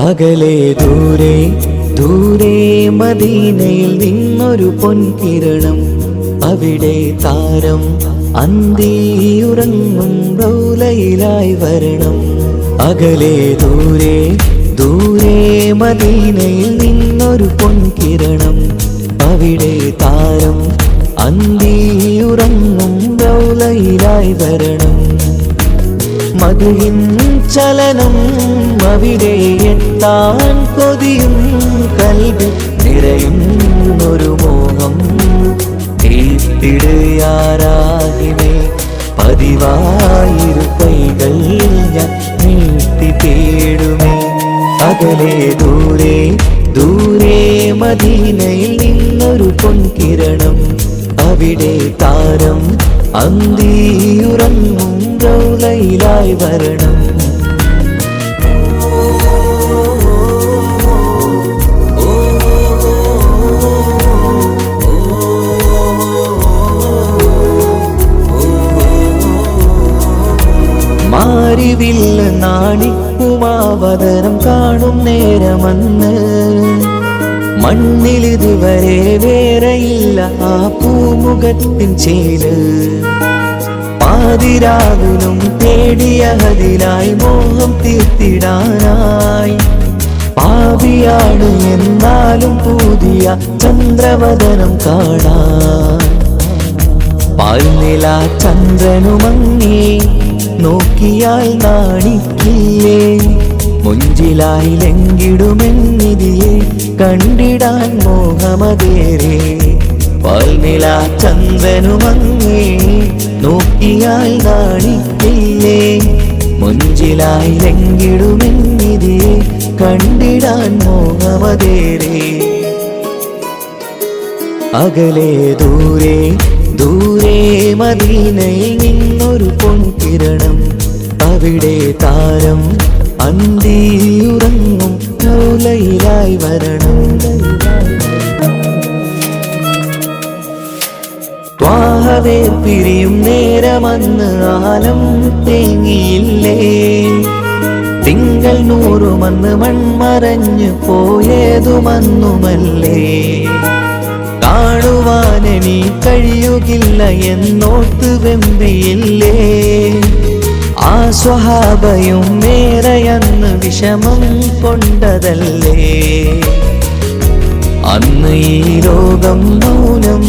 അകലെ ദൂരെ ദൂരെ മദീനയിൽ നിന്നൊരു പൊൻകിരണം, അവിടെ താരം അന്തിയുറങ്ങും റൗലയിലായി വരണം. അകലെ ദൂരെ ദൂരെ മദീനയിൽ നിന്നൊരു പൊൻകിരണം, അവിടെ താരം അന്തിയുറങ്ങും റൗലയിലായി വരണം. മധുവിൻ ചലനം അവിടെ എത്താൻ കൊതിയും കൽബിൽ നിറയുന്നൊരു മോഹം. തീർത്തിടുയാരാകിമേ പതിവായിരു കൈകൾ ഞാൻ നീട്ടി തേടുമേ. അകലെ ദൂരെ ദൂരെ മദീനയിൽ നിന്നൊരു പൊൻകിരണം, അവിടെ താരം അന്തിയുറങ്ങും റൗലയിലായി വരണം. മാരിവില്ല നാണിക്കുമാവതരം കാണും നേരമന്ന്, മണ്ണിലിതുവരെ വേറെയില്ല ആ പൂമുഖത്തിൻ ചേല്. പാതിരാവിലും തേടിയ ഹദിലായി മോഹം തീർത്തിടാനായി, പാപിയാണ് എന്നാലും പുതിയ ചന്ദ്രവദനം കാണാൻ. പാൽനില ചന്ദ്രനുമങ്ങി നോക്കിയാൽ നാണിക്കില്ലേ, മുഞ്ചിലായി ലംഘിടുമെന്നിതിയെ കണ്ടിടാൻ മോഹമതേറെ. പാൽനില ചന്ദ്രനുമങ്ങി നോക്കിയാൽ നാണിക്കില്ലേ, മുഞ്ചിലായി ലംഘിടുമെന്നിതിയെ കണ്ടിടാൻ മോഹമതേറെ. അകലെ ദൂരെ ദൂരെ മദീനയിൽ നിന്നൊരു പൊൻകിരണം, അവിടെ താരം അന്തിയുറങ്ങും റൗലയിലായി വരണം. ത്വാഹവേ പിരിയും നേരമന്ന് ആലം തേങ്ങിയില്ലേ, തിങ്കൾ നൂറുമന്ന് മൺമറഞ്ഞു പോയതുമന്നുമല്ലേ. കാണുവാനെനി കഴിയുകില്ല എന്നോർത്ത് വെമ്പിയില്ലേ, ആ സ്വഹാബയും മേറയന്ന് വിഷമം കൊണ്ടതല്ലേ. അന്ന് ഈ ലോകം മൗനം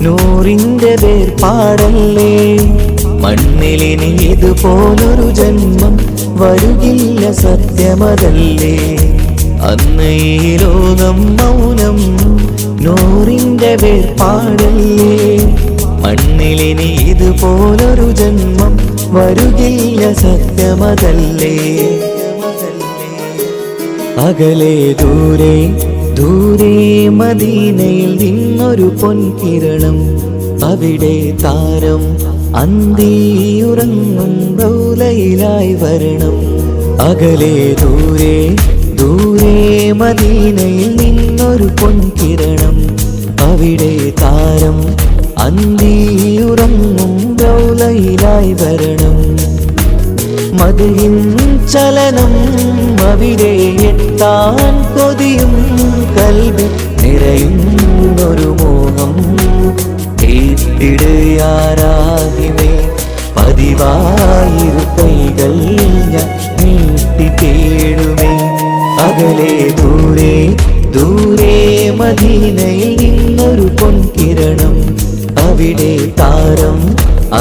നൂറിൻ്റെ വേർപാടല്ലേ, മണ്ണിലിനി ഇതുപോലൊരു ജന്മം വരുകില്ല സത്യമതല്ലേ. അന്ന് ഈ ലോകം മൗനം നൂറിൻ്റെ വേർപാടല്ലേ, മണ്ണിലിനി ഇതുപോലൊരു ജന്മം വരുകില്ല സത്യമതല്ലേ. അകലെ ദൂരെ ദൂരെ മദീനയിൽ നിന്നൊരു പൊൻകിരണം, അവിടെ താരം അന്തിയുറങ്ങും റൗലയിലായി വരണം. അകലെ ദൂരെ ദൂരെ മദീനയിൽ നിന്നൊരു പൊൻകിരണം, അവിടെ താരം അന്തിയുറങ്ങും റൗലയിലായി വരണം. മധുവിൻ ചലനം അവിടെ എത്താൻ കൊതിയും കൽബിൽ നിറയുന്നൊരു മോഹം. തീർത്തിടുയാരാകിമേ പതിവായിരു കൈകൾ ഞാൻ നീട്ടി തേടുമേ. അകലെ ദൂരെ ദൂരെ മദീനയിൽ നിന്നൊരു പൊൻകിരണം, അവിടെ താരം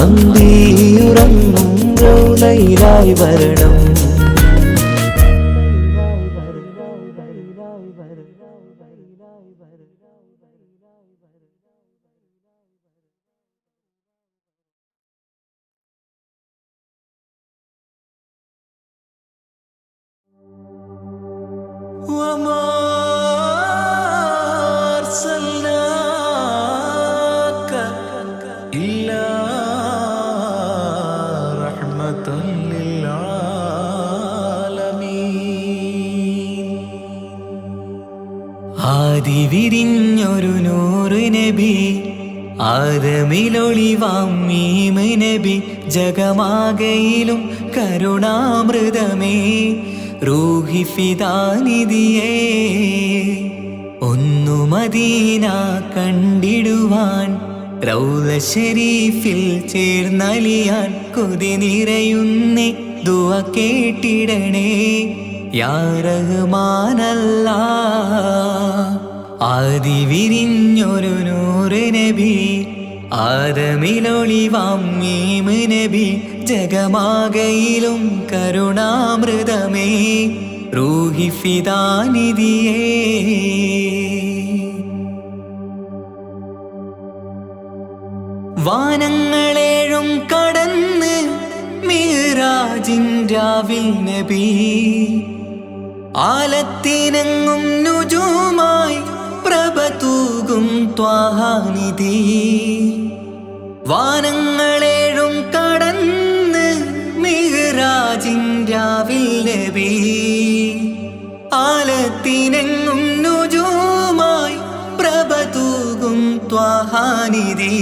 അന്തിയുറങ്ങും റൗലയിലായി വരണം. ആദിവിരിഞ്ഞൊരു നൂറ് നബി, ആദമിലൊളിവാം മീമ് നബി, ജഗമാകയിലും കരുണാമൃതമേ റൂഹി ഫിദാനിധിയേ. ഒന്നു മദീന കണ്ടിടുവാൻ റൗള ശരീഫിൽ ചേർന്നലിയാൻ കൊതി നിറയുന്നേ ദുആ കേട്ടിടണേ യാ റഹ്മാനല്ലാ. ആദി വിരിഞ്ഞൊരു നൂറ് നബി ആദമിലൊളിവാം മീമ് നബി ജഗമാകയിലും കരുണാമൃതമേ റൂഹി ഫിദാനിധിയേ. വാനങ്ങളേഴും കടന്ന് മിഅ്റാജിൻ രാവിൽ നബി ആലത്തിനെങ്ങും നുജൂമായി പ്രഭ തൂകും ത്വാഹാനിധി. വാനങ്ങളേഴും കടന്ന് മിഅ്റാജിൻ രാവിൽ നബി ആലത്തിനെങ്ങും നുജൂമായി പ്രഭ തൂകും ത്വാഹാനിധി.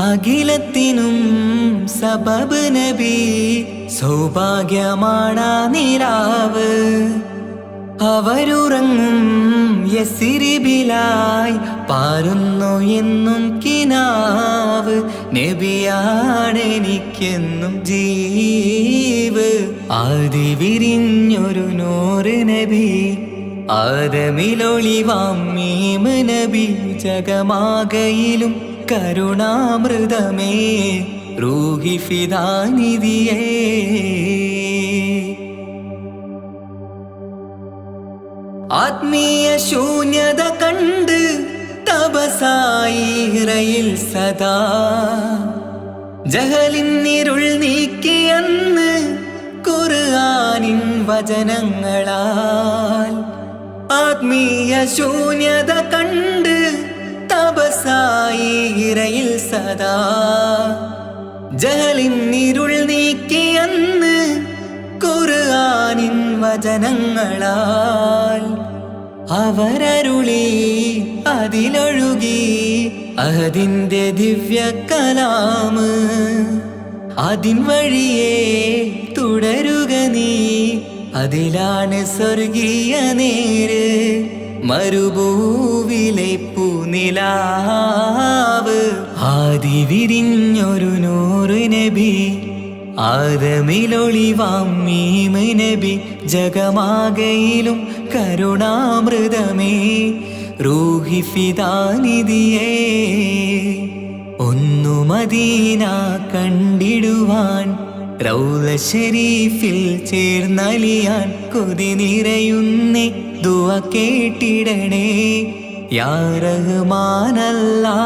അഖിലത്തിനും സബബ് നബി സൗഭാഗ്യമാണാ നിലാവ്. അവരുറങ്ങും യസിരിബിലായി പാരുന്നു എന്നും കിനാവ്. നബിയാണെനിക്കെന്നും ജീവ്. ആദി വിരിഞ്ഞൊരു നൂറ് നബി ആദമിലൊളിവാം മീമ് നബി ജഗമാകയിലും കരുണാമൃതമേ റൂഹി ഫിദാനിധിയേ. ആത്മീയ ശൂന്യത കണ്ട് തപസായി ഇറയിൽ സദാ ജഹലിന്നിരുൾ നീക്കിയെന്ന് ഖുർആനിൻ വചനങ്ങളാൽ. ആത്മീയ ശൂന്യത കണ്ട് തപസായി ഇറയിൽ സദാ ജഹലിന്നിരുൾ നീക്കിയെന്ന് ഖുർആനിൻ വചനങ്ങളാൽ. അവരരുളി അതിലൊഴുകി അതിൻ്റെ ദിവ്യ കലാമ്. അതിൻ വഴിയേ തുടരുക നീ, അതിലാണ് സ്വർഗീയ നേര്. മരുഭൂവിലെ പൂനിലാവ്. ആദി വിരിഞ്ഞൊരു നൂറ് നബി ആദമിലൊളിവാം മീമ് നബി ജഗമാകയിലും കരുണാമൃതമേ റൂഹി ഫിദാനിധിയേ. ഒന്നു മദീന കണ്ടിടുവാൻ റൗള ശരീഫിൽ ചേർന്നലിയാൻ കൊതി നിറയുന്നേ ദുആ കേട്ടിടണേ യാ റഹ്മാനല്ലാ.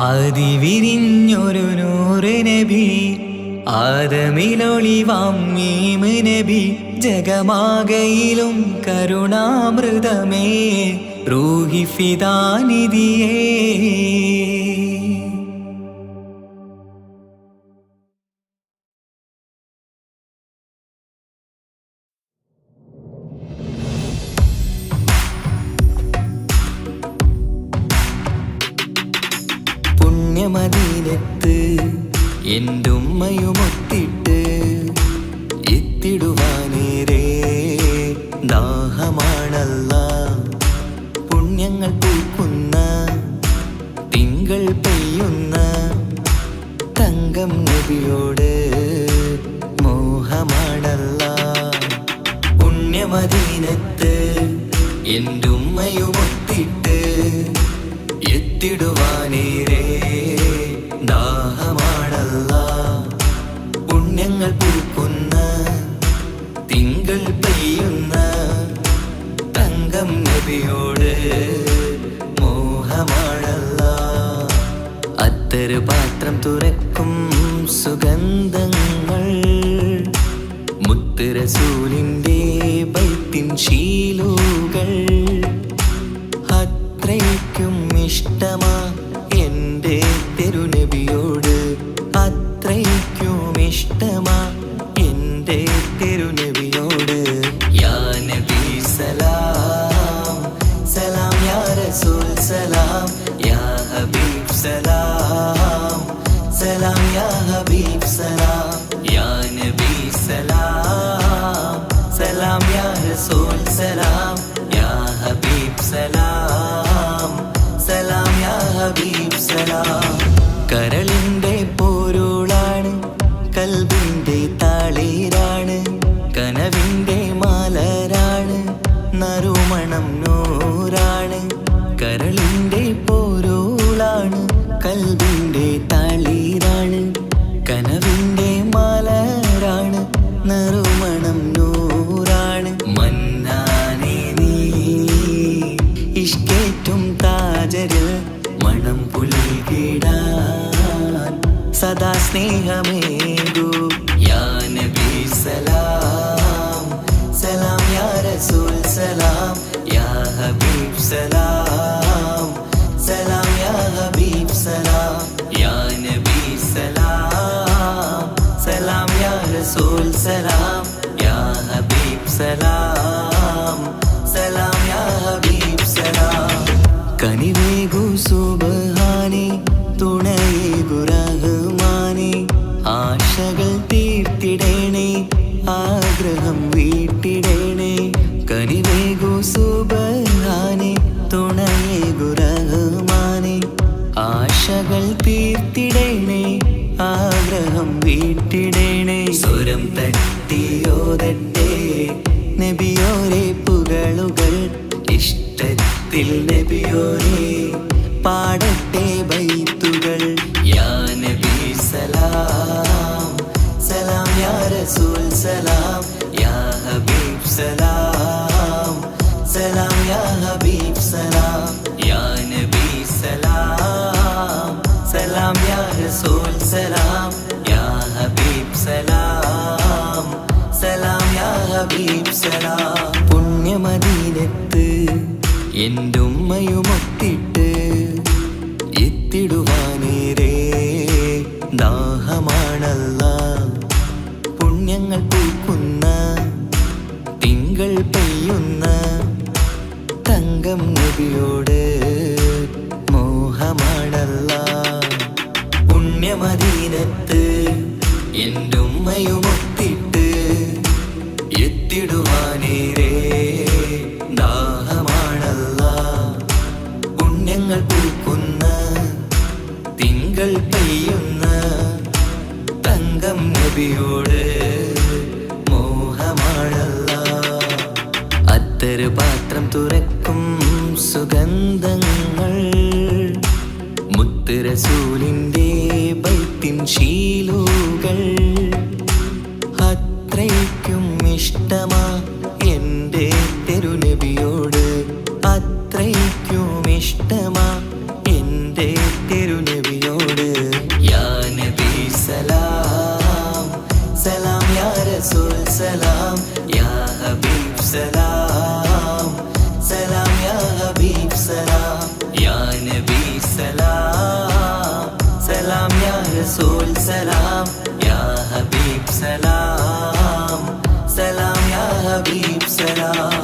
ആദി വിരിഞ്ഞൊരു നൂറ് നബി ആദമിലൊളിവാം മീമ് നബി ജഗമാകയിലും കരുണാമൃതമേ റൂഹി ഫിദാനിധിയേ. പുണ്യമദീനത്ത് എൻ്റെ ഉമ്മയുമൊത്തിട്ട് എത്തിടുവാനേരേ ദാഹമാണല്ലാ. പുണ്യങ്ങൾ പൂക്കുന്ന തിങ്കൾ പെയ്യുന്ന തങ്കം നബിയോട് മോഹമാണല്ലാ. പുണ്യമദീനത്ത് എൻ്റെ ഉമ്മയുമൊത്തിട്ട് എത്തിടുവാനേരേ ദാഹമാണല്ലാ. പുണ്യങ്ങൾ പൂക്കുന്ന തിങ്കൾ പെയ്യുന്ന തങ്കം നബിയോട് മോഹമാണല്ലാ. അത്തറ് പാത്രം തുറക്കും സുഗന്ധങ്ങൾ മുത്ത് റസൂലിൻ്റെ ബൈത്തിൻ ശീലുകൾ. അത്രയ്ക്കും ഇഷ്ടമാ എൻ്റെ തിരുനബിയോട്, അത്രയ്ക്കും ഇഷ്ടമാ എൻ്റെ തിരുനബിയോട്. യാ നബി സലാം സലാം, യാ റസൂൽ സലാം, യാ ഹബീബ് സലാം സലാം, യാ ഹബീബ് സലാം, യാ നബി സലാം. സലാം. കരളിൻ്റെ പോരുളാണ്, കൽബിൻ്റെ താളീരാണ്, കനവിൻ്റെ മാലരാണ്, നറുമണം നൂറാണ്. കരളിൻ്റെ പോരുളാണ്, കൽബിൻ്റെ താളീരാണ്, കനവിൻ്റെ മാലരാണ്, നറുമണം നൂറാണ്. മന്നാനേ നീ ഇഷ്കേറ്റും താജരിൽ മണം പുൽകിടാൻ സദാ സ്നേഹമേകൂ. യാ നബി സലാം സലാം, യാ റസൂൽ സലാം, യാ ഹബീബ് സലാം സലാം, യാ ഹബീബ് സലാം, യാ നബി സലാം സലാം, യാ റസൂൽ സലാം, യാ ഹബീബ് സലാം സലാം, യാ ഹബീബ് സലാം. കനിവേകു സുബ്ഹാനേ, തുണയേകു റഹ്മാനേ, ആശകൾ തീർത്തിടേണേ, ആഗ്രഹം വീട്ടിടേണേ. കനിവേകു സുബ്ഹാനേ, തുണയേകു റഹ്മാനേ, ആശകൾ തീർത്തിടേണേ, ആഗ്രഹം വീട്ടിടേണേ. സ്വരം തട്ടിയോതട്ടെ നബിയോരെ പുകളുകൾ, ഇഷ്ടത്തിൽ നബിയോരെ പാടട്ടെ ബൈത്തുകൾ. യാ നബി സലാം സലാം, യാ റസൂൽ സലാം, യാ ഹബീബ് സലാം സലാം, യാ ഹബീബ് സലാം, യാ നബി സലാം സലാം, യാ റസൂൽ സലാം, യാ ഹബീബ് സലാം സലാം, യാ ഹബീബ് സലാം. പുണ്യമദീനത്ത് എൻ്റെ ഉമ്മയുമൊത്തിട്ട് എത്തിടുവാനേരേ ദാഹമാണല്ലാ. പുണ്യങ്ങൾ പൂക്കുന്ന തിങ്കൾ പെയ്യുന്ന തങ്കം നബിയോട് മോഹമാണല്ലാ. പുണ്യമദീനത്ത് എൻ്റെ ഉമ്മയുമൊത്തിട്ട് എത്തിടുവാനേരേ ദാഹമാണല്ലാ. പുണ്യങ്ങൾ പൂക്കുന്ന തിങ്കൾ പെയ്യുന്ന തങ്കം നബിയോട് മോഹമാണല്ലാ. അത്തറ് പാത്രം തുറക്കും സുഗന്ധങ്ങൾ, മുത്ത് റസൂലിൻ്റെ ബൈത്തിൻ ശീലുകൾ. അത്രയ്ക്കും ഇഷ്ടമാ എൻ്റെ തിരുനബിയോട്, അത്രയ്ക്കും ഇഷ്ടമാ എൻ്റെ തിരുനബിയോട്. യാ നബി സലാം സലാം, യാ റസൂൽ സലാം, യാ ഹബീബ് സലാം സലാം, യാ ഹബീബ് സലാം, യാ നബി സലാം സലാം, യാ റസൂൽ സലാം, യാ ഹബീബ് സലാം സലാം, യാ ഹബീബ് സലാം.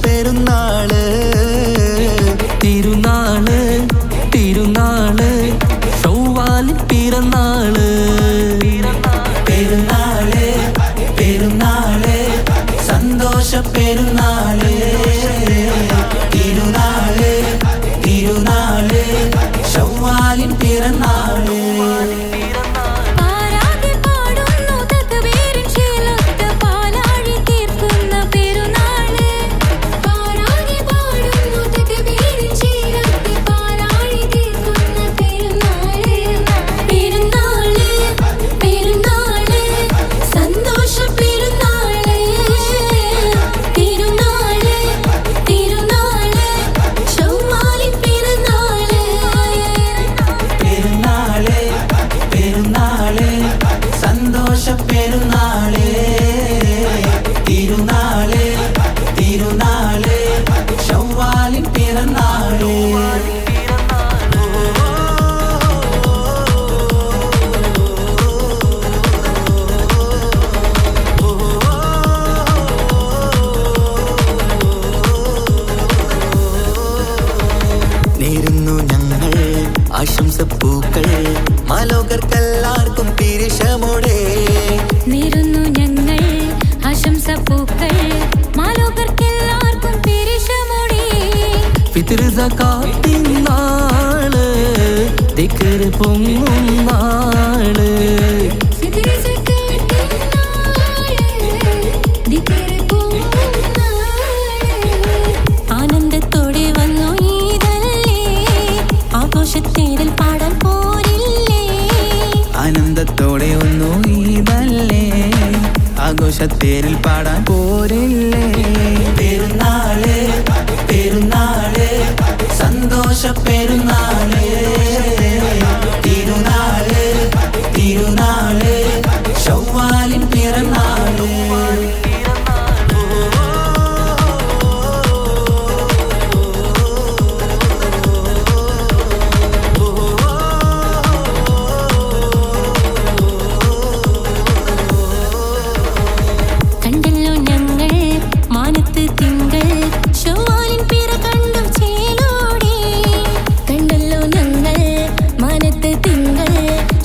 പെരുന്നാള് തിരുനാള് തിരുനാള് ശൗവാലിൻ പിറന്നാള് പെരുന്നാള് പെരുന്നാള് സന്തോഷ പെരുന്നാള് തിരുനാള് തിരുനാള് ശൗവാലിൻ പിറന്നാള് പെരുന്നാള് തിരുനാള് തിരുനാള് ശൗവാലിൻ പിറന്നാള് നേരുന്നു ഞങ്ങൾ ആശംസപ്പൂക്കൾ മാലോകർക്കെല്ലാവർക്കും പിരിശമോടെ നേരുന്നു ഞങ്ങൾ ആശംസപ്പൂക്കൾ മാലോകർക്കെല്ലാവർക്കും പിരിശമോടെ ഫിത്ർ സകാത്തിൻ നാള് ദിക്ർ പൊങ്ങും നാള് ആനന്ദത്തോടെ വന്നു ഈദല്ലേ ആഘോഷത്തേരിൽ പാടാൻ പോരില്ലേ ആനന്ദത്തോടെ ഒന്നു ഈദല്ലേ ആഘോഷത്തേരിൽ പാടാൻ പോരില്ലേ പെരുന്നാള് പെരുന്നാള് സന്തോഷ പെരുന്നാള് തിരുനാള് തിരുനാള് ശൗവാലിൻ പിറന്നാള് കണ്ടല്ലോ ഞങ്ങൾ മാനത്ത് തിങ്കൾ ശൗവാലിൻ പിറ കണ്ടു ചേലോടെ കണ്ടല്ലോ ഞങ്ങൾ മാനത്ത് തിങ്കൾ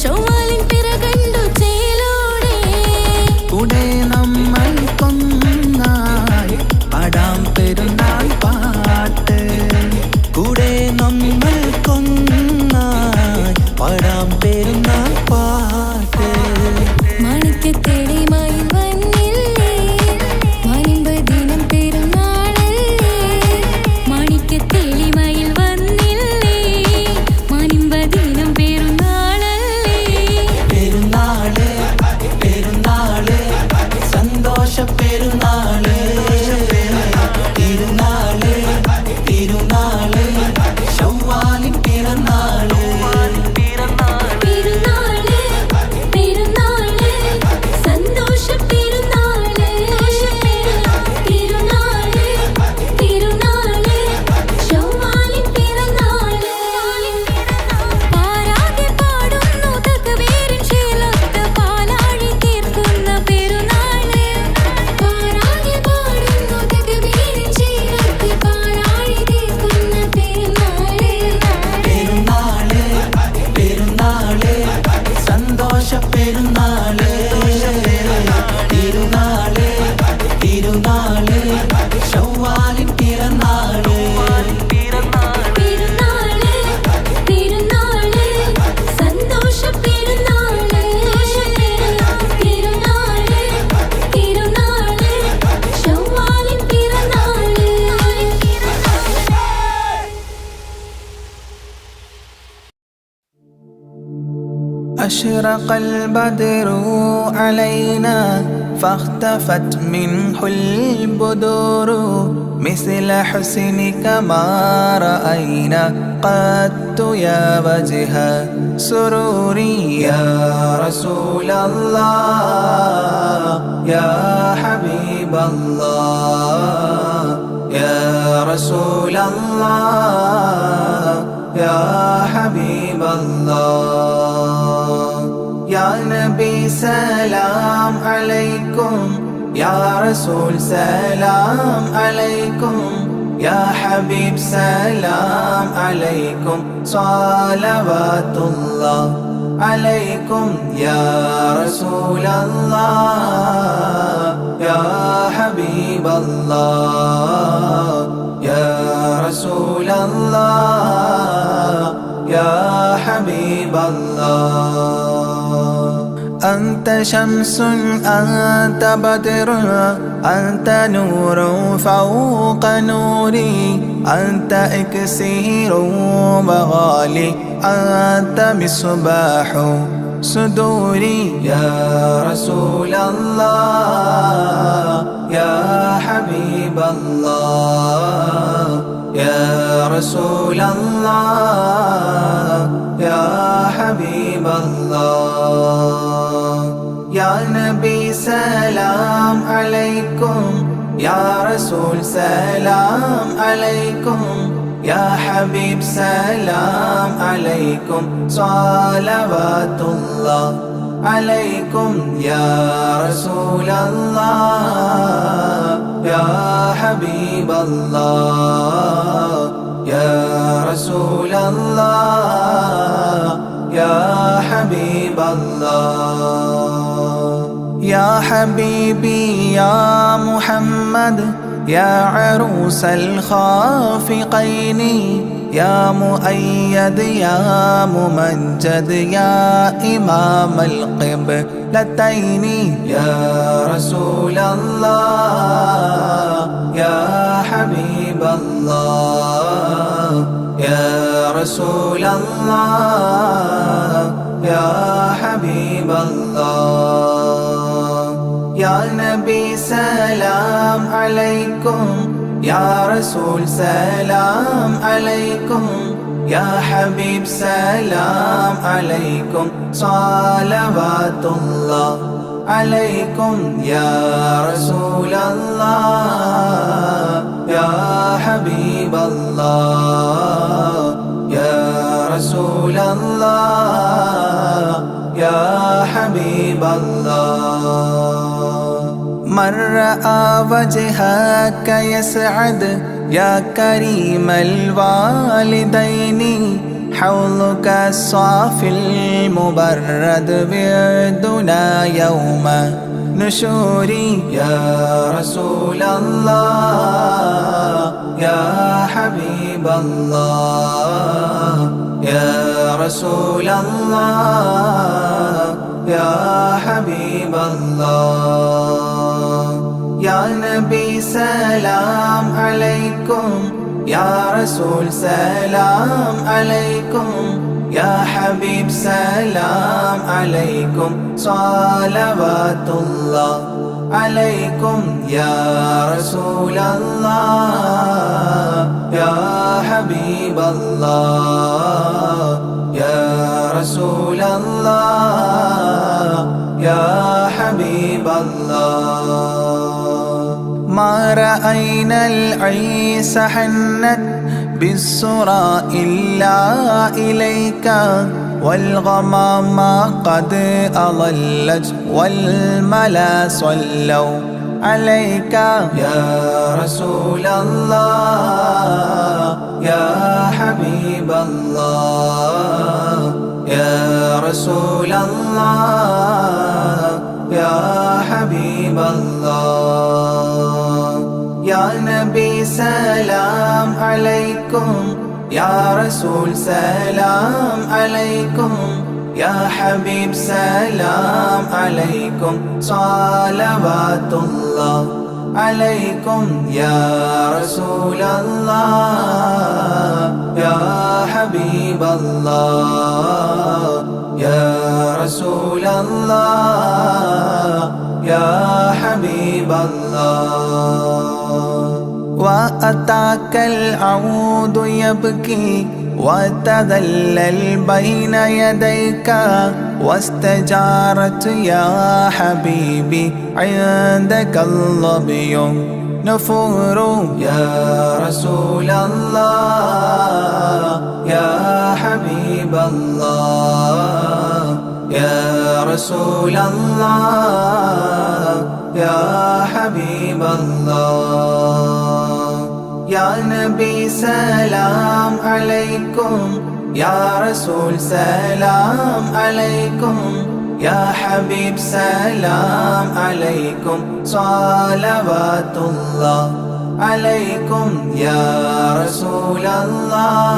ശൗവാലിൻ പിറ കണ്ടു ചേലോടെ കൂടെ നമ്മൾ കൊന്നായി പാടാം പെരുന്നാൾ പാട്ട് കൂടെ നമ്മൾ കൊന്നായി പാടാം പെരുന്നാൾ പാട്ട് മാണിക്യത്തേടി മയിൽ വന്നില്ലേ മാനിമ്പ ദിനം പെരുന്നാളല്ലേ മാണിക്യത്തേടി മയിൽ വന്നില്ലേ മാനിമ്പ ദിനം പെരുന്നാളല്ലേ പെരുന്നാള് പെരുന്നാള് സന്തോഷ പെരുന്നാള് തിരുനാള് തിരുനാള് ശൗവാലിൻ പിറന്നാള് പെരുന്നാള് പെരുന്നാള് സന്തോഷ പെരുന്നാള് തിരുനാള് തിരുനാള് ശൗവാലിൻ പിറന്നാള് പാരാതെ പാടുന്നു തക്ബീറിൻ ശീലത്ത് പാലാഴി തീർക്കുന്ന പെരുന്നാള് പാരാതെ പാടുന്നു തക്ബീറിൻ ശീലത്ത് പാലാഴി തീർക്കുന്ന പെരുന്നാള് പെരുന്നാള് പെരുന്നാള് സന്തോഷ പെരുന്നാള് തിരുനാള് തിരുനാള് ശൗവാലിൻ പിറന്നാള് പെരുന്നാള് പെരുന്നാള് സന്തോഷ പെരുന്നാള് തിരുനാള് തിരുനാള് ശൗവാലിൻ പിറന്നാള് أشرق البدر علينا فاختفت منه البدور مثل حسنك ما رأينا قدت يا وجه سروري يا رسول الله يا حبيب الله يا رسول الله يا حبيب الله يا نبي سلام عليكم يا رسول سلام عليكم يا حبيب سلام عليكم صلوات الله عليكم يا رسول الله يا حبيب الله يا رسول الله يا حبيب الله أنت شمس أنت بدر أنت نور فوق نوري أنت إكسير مغالي أنت مصباح صدوري يا رسول الله يا حبيب الله يا رسول الله يا حبيب الله يا نبي سلام عليكم يا رسول سلام عليكم يا حبيب سلام عليكم صلوات الله عليكم يا رسول الله يا حبيب الله يا رسول الله يا حبيب الله يا حبيبي يا محمد يا عروس الخافقين يا مؤيد يا ممجد يا إمام القبلتين يا رسول الله يا حبيب الله يا رسول الله يا حبيب الله يا نبي سلام عليكم يا رسول سلام عليكم يا حبيب سلام عليكم صلوات الله عليكم يا رسول الله يا حبيب الله يا رسول الله يا حبيب الله من رأى وجهك يسعد يا كريم الوالدين حوضك الصافي المبرد بردنا يوم نشوري يا رسول الله يا حبيب الله يا رسول الله يا حبيب الله يا نبي سلام عليكم يا رسول سلام عليكم يا حبيب سلام عليكم صلوات الله عليكم يا رسول الله يا حبيب الله يا رسول الله يا حبيب الله ما رأينا العيس حنت بالسرى إلا إليك والغمام قد أضلت والملا صلوا عليك يا رسول الله يا حبيب الله يا رسول الله يا حبيب الله يا نبي سلام عليكم يا رسول سلام عليكم يا حبيب سلام عليكم صلوات الله عليكم يا رسول الله يا حبيب الله يا رسول الله يا حبيب الله وأتاك العود يبكي وتذلل بين يديك واستجارت يا حبيبي عندك الظبي نفور يا رسول الله يا حبيب الله يا رسول الله يا حبيب الله يا نبي سلام عليكم يا رسول سلام عليكم يا حبيب سلام عليكم صلوات الله عليكم يا رسول الله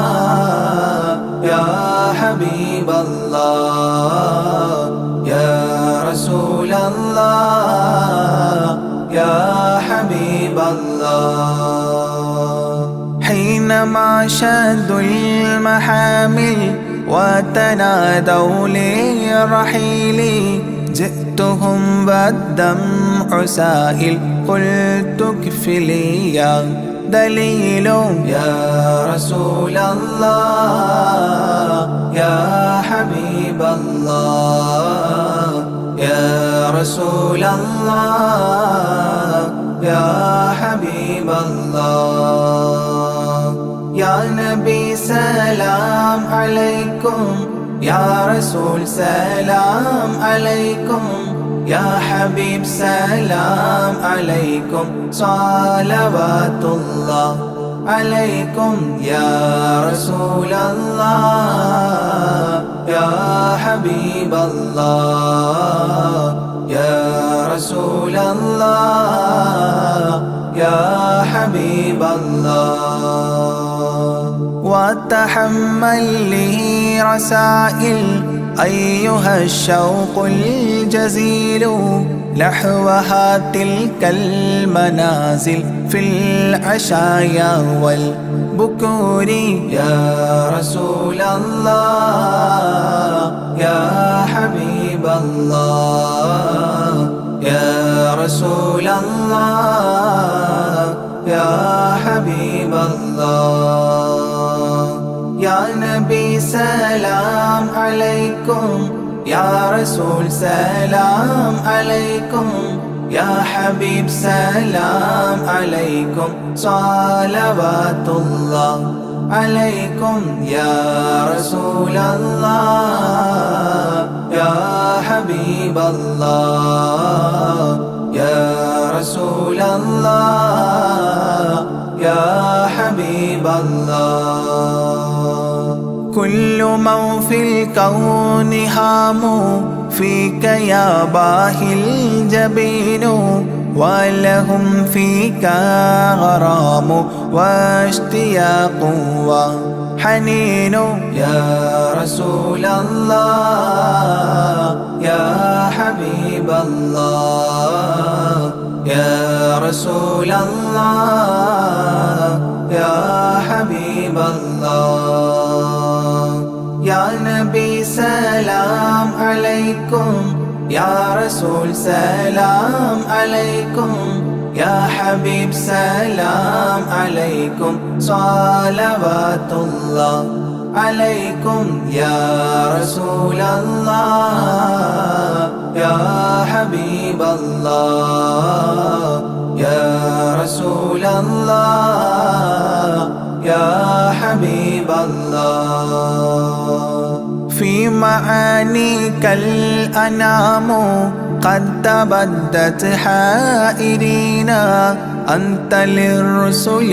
يا حبيب الله يا رسول الله يا حبيب الله حينما شدوا المحامل وتنادوا للرحيل جئتهم والدمع سائل قلت اكفلي يا دليل يا رسول الله يا حبيب الله يا رسول الله يا حبيب الله يا نبي سلام عليكم يا رسول سلام عليكم يا حبيب سلام عليكم صلوات الله عليكم يا رسول الله يا حبيب الله يا رسول الله يا حبيب الله وتحمل لي رسائل أيها الشوق الجزيل نحوها تلك المنازل في العشايا والبكور يا رسول الله يا حبيب الله يا رسول الله يا حبيب الله يا نبي سلام عليكم يا رسول سلام عليكم يا حبيب سلام عليكم صلوات الله عليكم يا رسول الله يا حبيب الله يا رسول الله يا حبيب الله كل من في الكون هام فيك يا باهي الجبين ولهم فيك غرام واشتياق وحنين يا رسول الله يا حبيب الله يا رسول الله يا حبيب الله يا نبي سلام عليكم يا رسول سلام عليكم يا حبيب سلام عليكم صلوات الله عليكم يا رسول الله يا حبيب الله يا رسول الله يا حبيب الله في معانيك الأنام قد تبدت حائرين أنت للرسل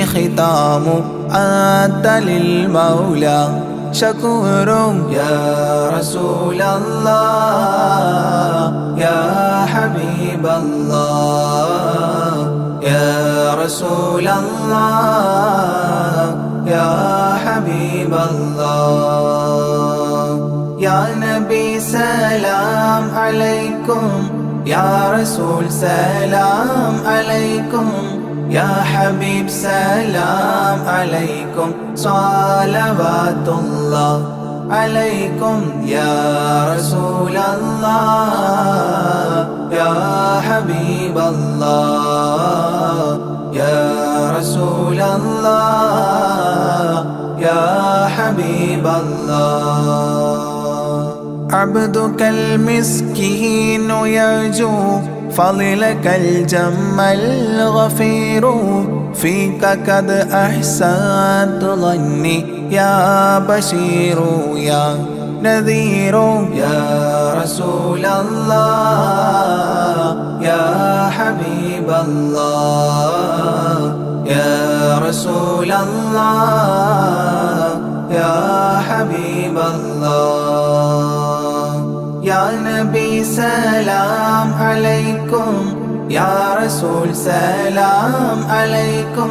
ختام أنت للمولى شكور يا رسول الله يا حبيب الله يا رسول الله يا حبيب الله يا نبي سلام عليكم يا رسول سلام عليكم يا حبيب سلام عليكم صلوات الله عليكم يا رسول الله يا حبيب الله يا رسول الله يا حبيب الله عبدك المسكين يرجو فضلك الجم الغفير فيك قد أحسنت ظني يا بشير يا نذير يا رسول الله يا حبيب الله يا رسول الله يا حبيب الله يا نبي سلام عليكم يا رسول سلام عليكم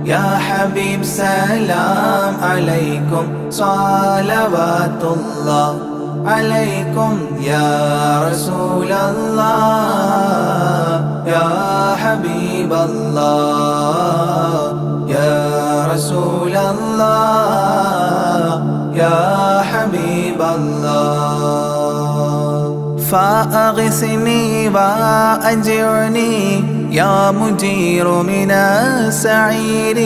يا حبيب سلام عليكم صلوات الله عليكم يا رسول الله يا حبيب الله يا رسول الله يا حبيب الله فأغثني وأجرني يا مجير من السعير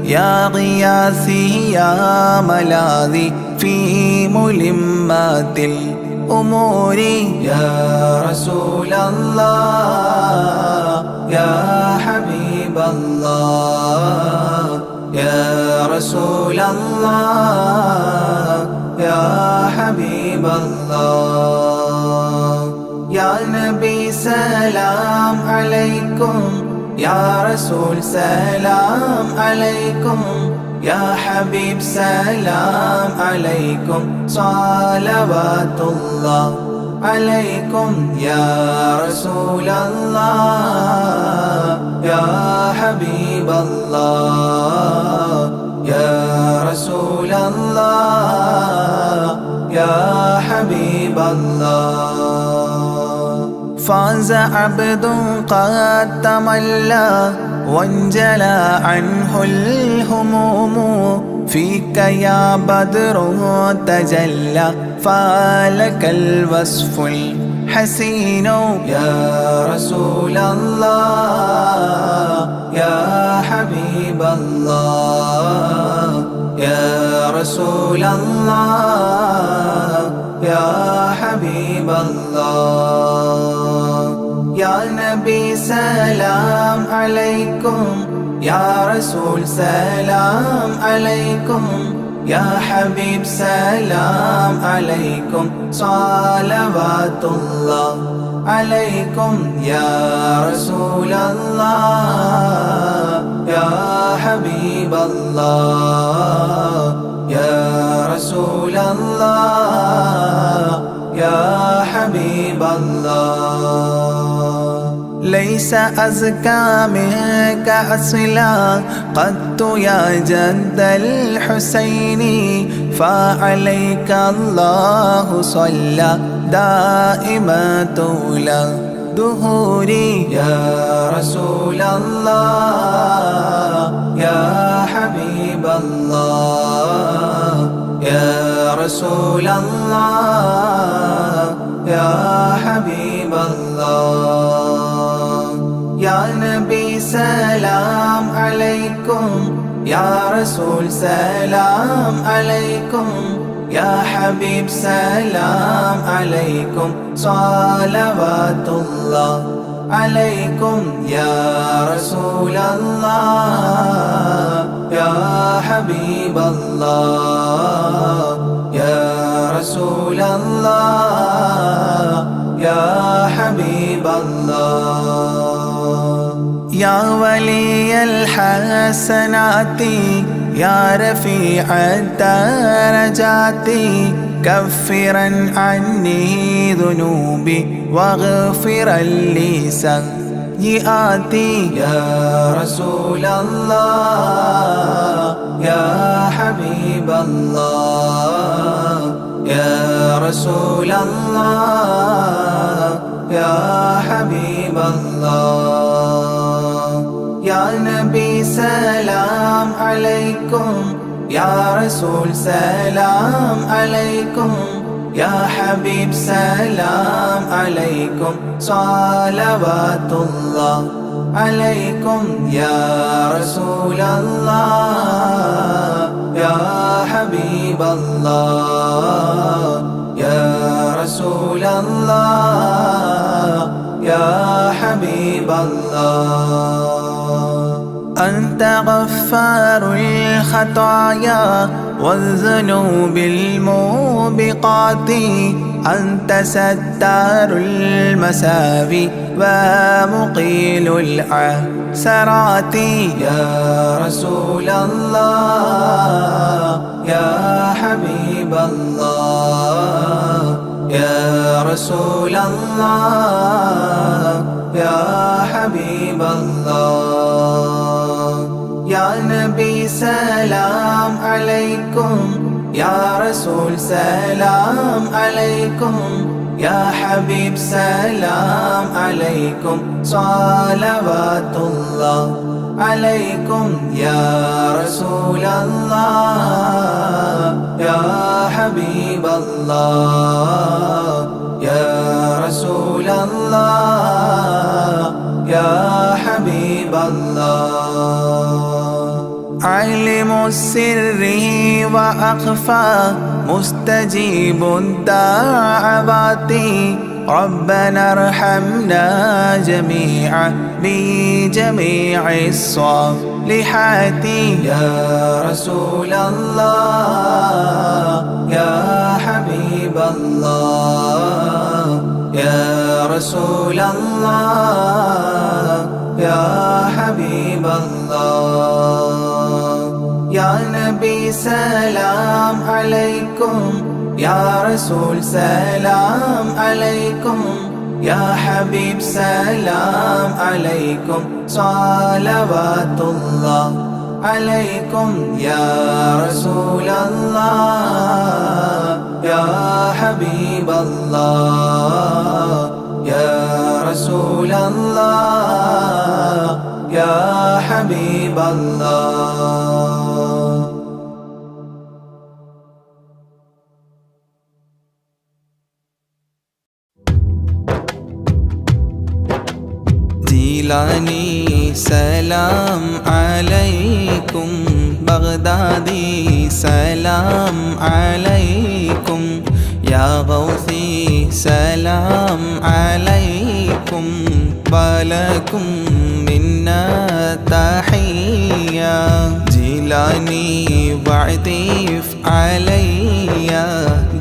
يا غياثي يا ملاذي في ملمات الأمور يا رسول الله يا حبيب الله يا رسول الله يا حبيب الله يا نبي سلام عليكم يا رسول سلام عليكم يا حبيب سلام عليكم صلوات الله عليكم يا رسول الله يا حبيب الله يا رسول الله يا حبيب الله فاز عبد قد تملى وانجلى عنه الهموم فيك يا بدر تجلى فلك الوصف الحسين يا رسول الله يا حبيب الله يا رسول الله يا حبيب الله يا نبي سلام عليكم يا رسول سلام عليكم يا حبيب سلام عليكم صلوات الله عليكم يا رسول الله يا حبيب الله يا رسول الله يا حبيب الله ليس أزكى منك أصلا قدت يا جد الحسين فعليك الله صلى دائما طول دهوري يا رسول الله يا حبيب الله يا رسول الله يا حبيب الله يا نبي سلام عليكم يا رسول سلام عليكم يا حبيب سلام عليكم صلوات الله عليكم يا رسول الله يا حبيب الله يا رسول الله يا حبيب الله يا ولي الحسنات يا رفيع الدرجات كفرا عني ذنوبي واغفرا لي سيئاتي يا رسول الله يا حبيب الله يا رسول الله يا حبيب الله يا نبي سلام عليكم يا رسول سلام عليكم يا حبيب سلام عليكم صلوات الله عليكم يا رسول الله يا حبيب الله يا رسول الله يا حبيب الله أنت غفار الخطايا والذنوب الموت الموبقات أنت ستار المساوي ومقيل العثرات يا رسول الله يا حبيب الله يا رسول الله يا حبيب الله يا نبي سلام عليكم يا رسول سلام عليكم يا حبيب سلام عليكم صلوات الله عليكم يا رسول الله يا حبيب الله يا رسول الله يا حبيب الله علم السر وأخفى مستجيب الدعوات ربنا ارحمنا جميعا بجميع الصالحات يا رسول الله يا حبيب الله يا رسول الله يا حبيب الله يا نبي سلام عليكم يا رسول سلام عليكم يا حبيب سلام عليكم صلوات الله عليكم يا رسول الله يا حبيب الله يا رسول الله يا حبيب الله جيلاني سلام عليكم بغدادي سلام عليكم يا غوثي سلام عليكم ولكم منا تحية جيلاني وعديف علي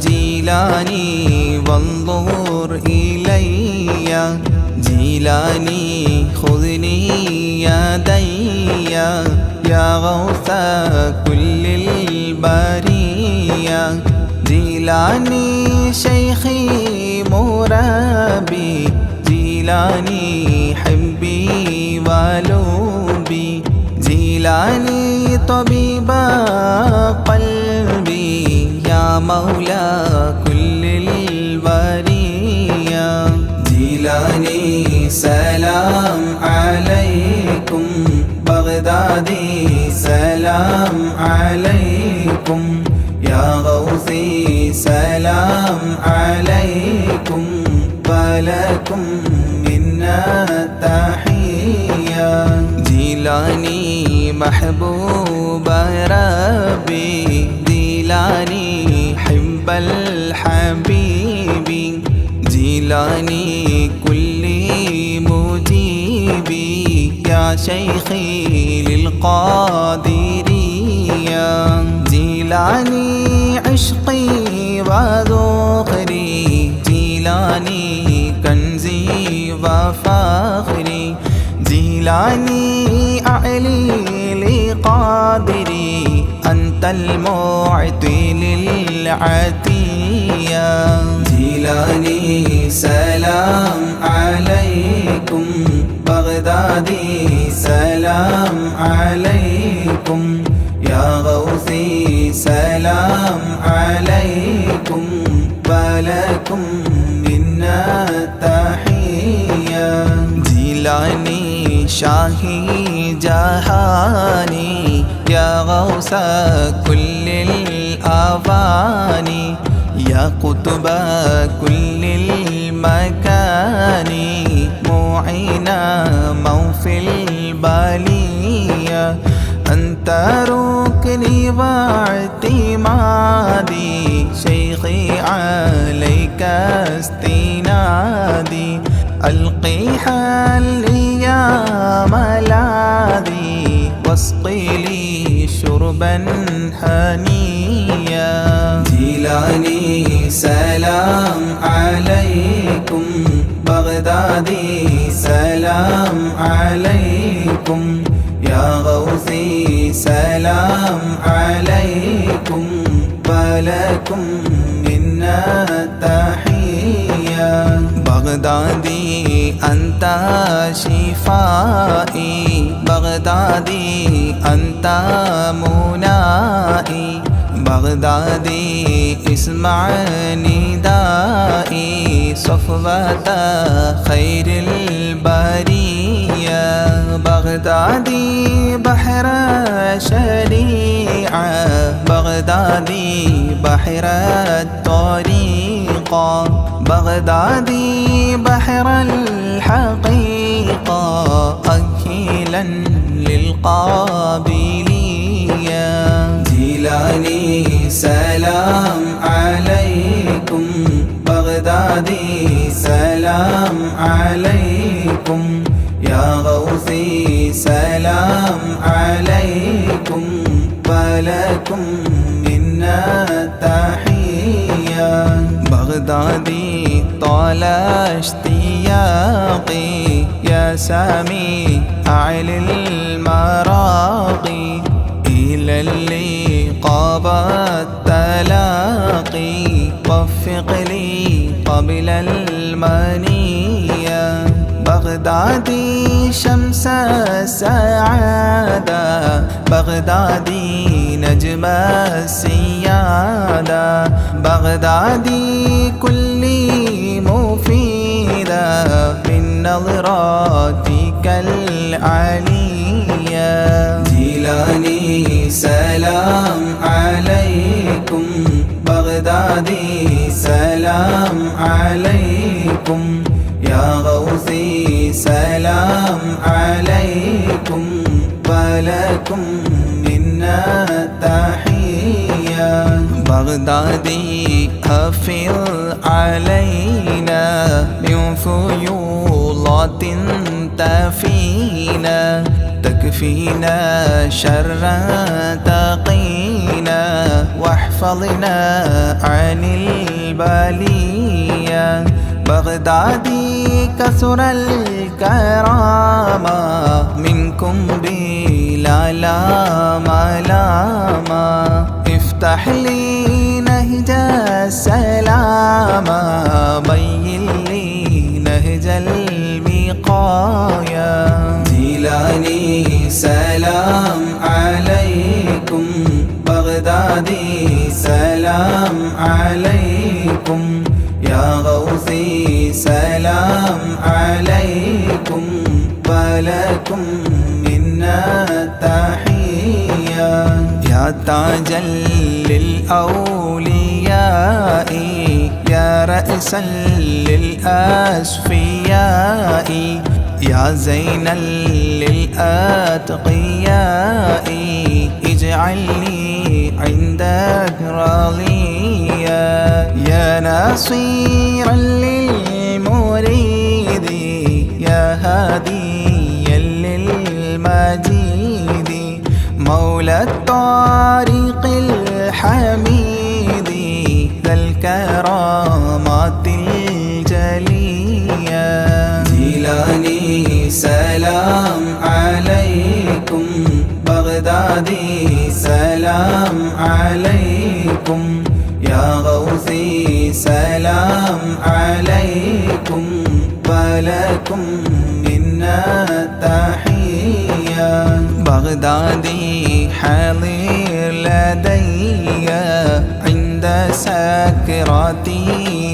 جيلاني وانظر إلي جيلاني خذني يدي يا غوث كل البرية جيلاني شيخي مرابي جيلاني حبي ولوبي جيلاني طبيب قلبي يا مولى كل البرية جيلاني سلام عليكم بغدادي سلام عليكم يا غوثي سلام عليكم ولكم منا تحية جيلاني محبوب ربي جيلاني حب الحبيب جيلاني كل مجيبي يا شيخي للقادرية جيلاني عشقي وذخري جيلاني كنزي وفخري جيلاني أعلي لقادري أنت المعطي للعطية جيلاني سلام عليكم بغدادي سلام عليكم يا غوثي سلام عليكم ولكم منا تحية جيلاني شاهي جهاني يا غوث كل الأواني يا قطب كل المكان معينا موفي البالية أنت ركني واعتمادي شيخي عليك استنادي ألقي حلي يا ملاذي واسقي لي شربا هنيا جيلاني سلام عليكم بغدادي سلام عليكم يا غوثي سلام عليكم ولكم منا تحية بغدادي أنت شفائي بغدادي أنت منائي بغدادي اسمع ندائي صفوة خير البرية بغدادي بحر شريعة بغدادي بحر الطريقة بغدادي بحر الحقيقة أكيلا للقابلية جيلاني سلام عليكم بغدادي سلام عليكم يا غوثي سلام عليكم ولكم منا تحية بغدادي طال اشتياقي يا سامي أعلى المراقي إلى اللقاء والتلاقي وفق لي قبل المنية بغدادي شمس السعادة بغدادي نجم السيادة بغدادي كلي مفيدة من نظراتك العلية جيلاني سلام عليكم بغدادي سلام عليكم يا غوثي سلام عليكم ولكم منا تحية بغدادي أفض علينا من فيوضات تفينا تكفينا شر تقينا واحفظنا عن البلية بغدادي كثر الكرامة منكم بلا ملامة افتح لي نهج السلامة بين لي نهج الوقاية جيلاني سلام عليكم بغدادي سلام عليكم يا غوثي سلام عليكم ولكم منا تحية يا تاجا للأولياء يا رأسا للأصفياء يا زينا للأتقياء اجعلني عندك راضيا يا ناصيرا للمريد يا هاديا للمجيد مولى الطريق الحميد ذا الكرامات الجلية جيلاني سلام عليكم بغدادي سلام عليكم يا غوثي سلام عليكم ولكم منا تحية بغدادي حاضر لدي عند سكراتي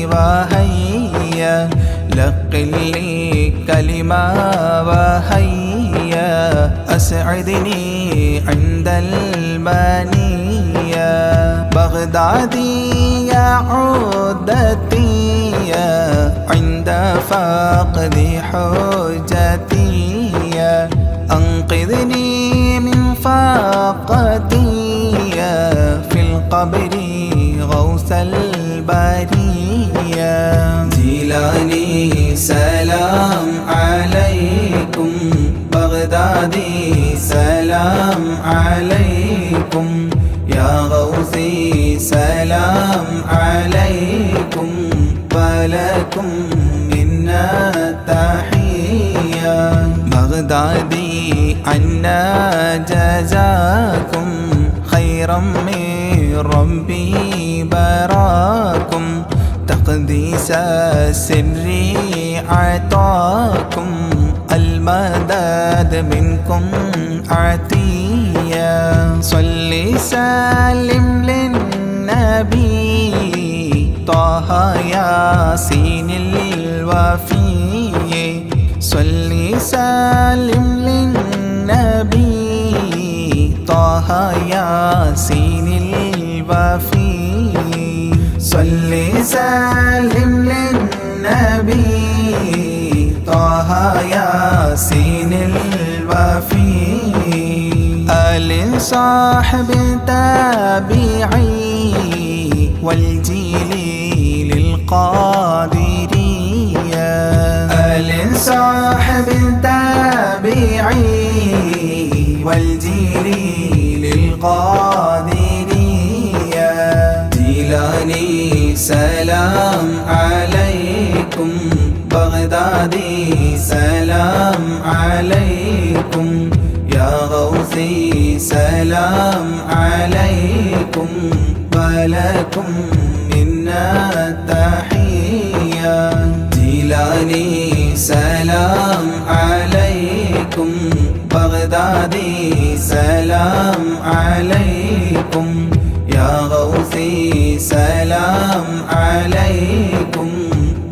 وهيا لقل لي كلمة وهيا أسعدني عند المنية بغدادي يا عودتي عند فقد حجتي أنقذني من فاقتي في القبر غوث البرية جيلاني سلام عليكم بغدادي سلام عليكم يا غوثي سلام عليكم ولكم منا تحية بغدادي عنا جزاكم خيرا من ربي براكم تقديس السر عطاكم المدد منكم عطية صل سلم للنبي طه ياسين الوفي صل سلم للنبي طه ياسين الوفي صل سلم للنبي طه ياسين الوفي آل صاحب تابعي والجيل للقادرية آل صاحب تابعي والجيل للقادرية جيلاني سلام عليكم بغدادي سلام عليكم يا غوثي سلام عليكم ولكم منا تحية جيلاني سلام عليكم بغدادي سلام عليكم يا غوثي سلام عليكم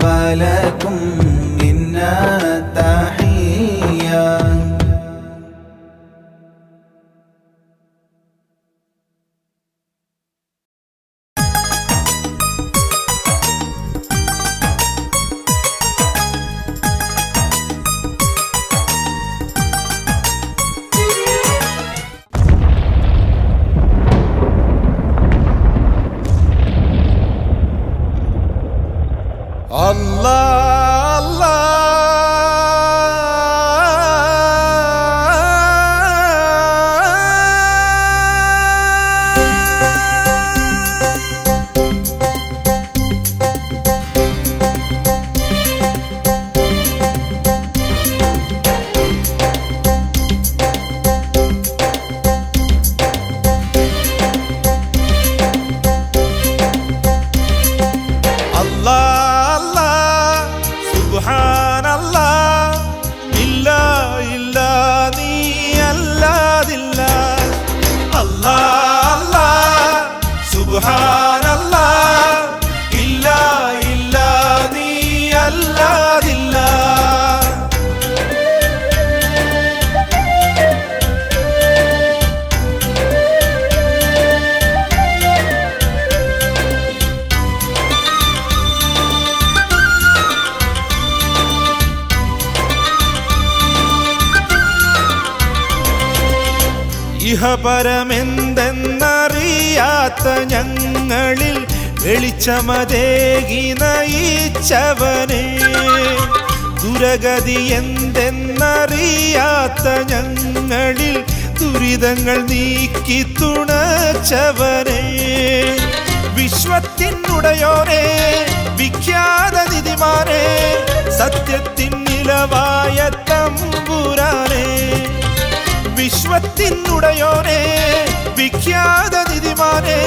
ولكم منا تحية ഇഹപരമെന്തെന്നറിയാത്ത ഞങ്ങളിൽ വെളിച്ചമതേകി നയിച്ചവനെ ദുരഗതി എന്തെന്നറിയാത്ത ഞങ്ങളിൽ ദുരിതങ്ങൾ നീക്കി തുണച്ചവനെ വിശ്വത്തിനുടയോനെ വിഖ്യാത നിധിമാനെ സത്യത്തിൻ നിലവായ തമ്പുരാനെ വിശ്വത്തിനുടയോനെ വിഖ്യാത നിധിമാനെ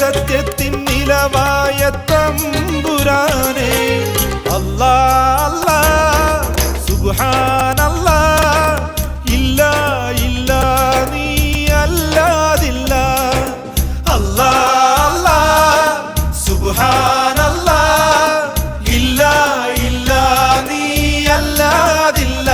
സത്യത്തിൻ നിലവായ തമ്പുരാനെ അല്ലാ അല്ലാ സുബ്ഹാനല്ലാ ഇല്ലാ ഇല്ലാ നീ അല്ലാതില്ല അല്ലാ അല്ലാ സുബ്ഹാനല്ലാ ഇല്ലാ ഇല്ലാ നീ അല്ലാതില്ല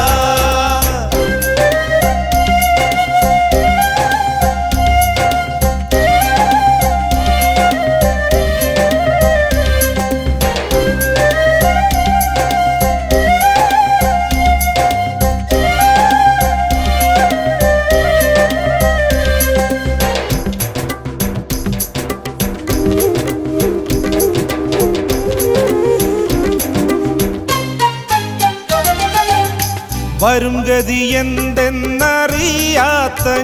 വരും ഗതി എന്തെന്നറിയാത്ത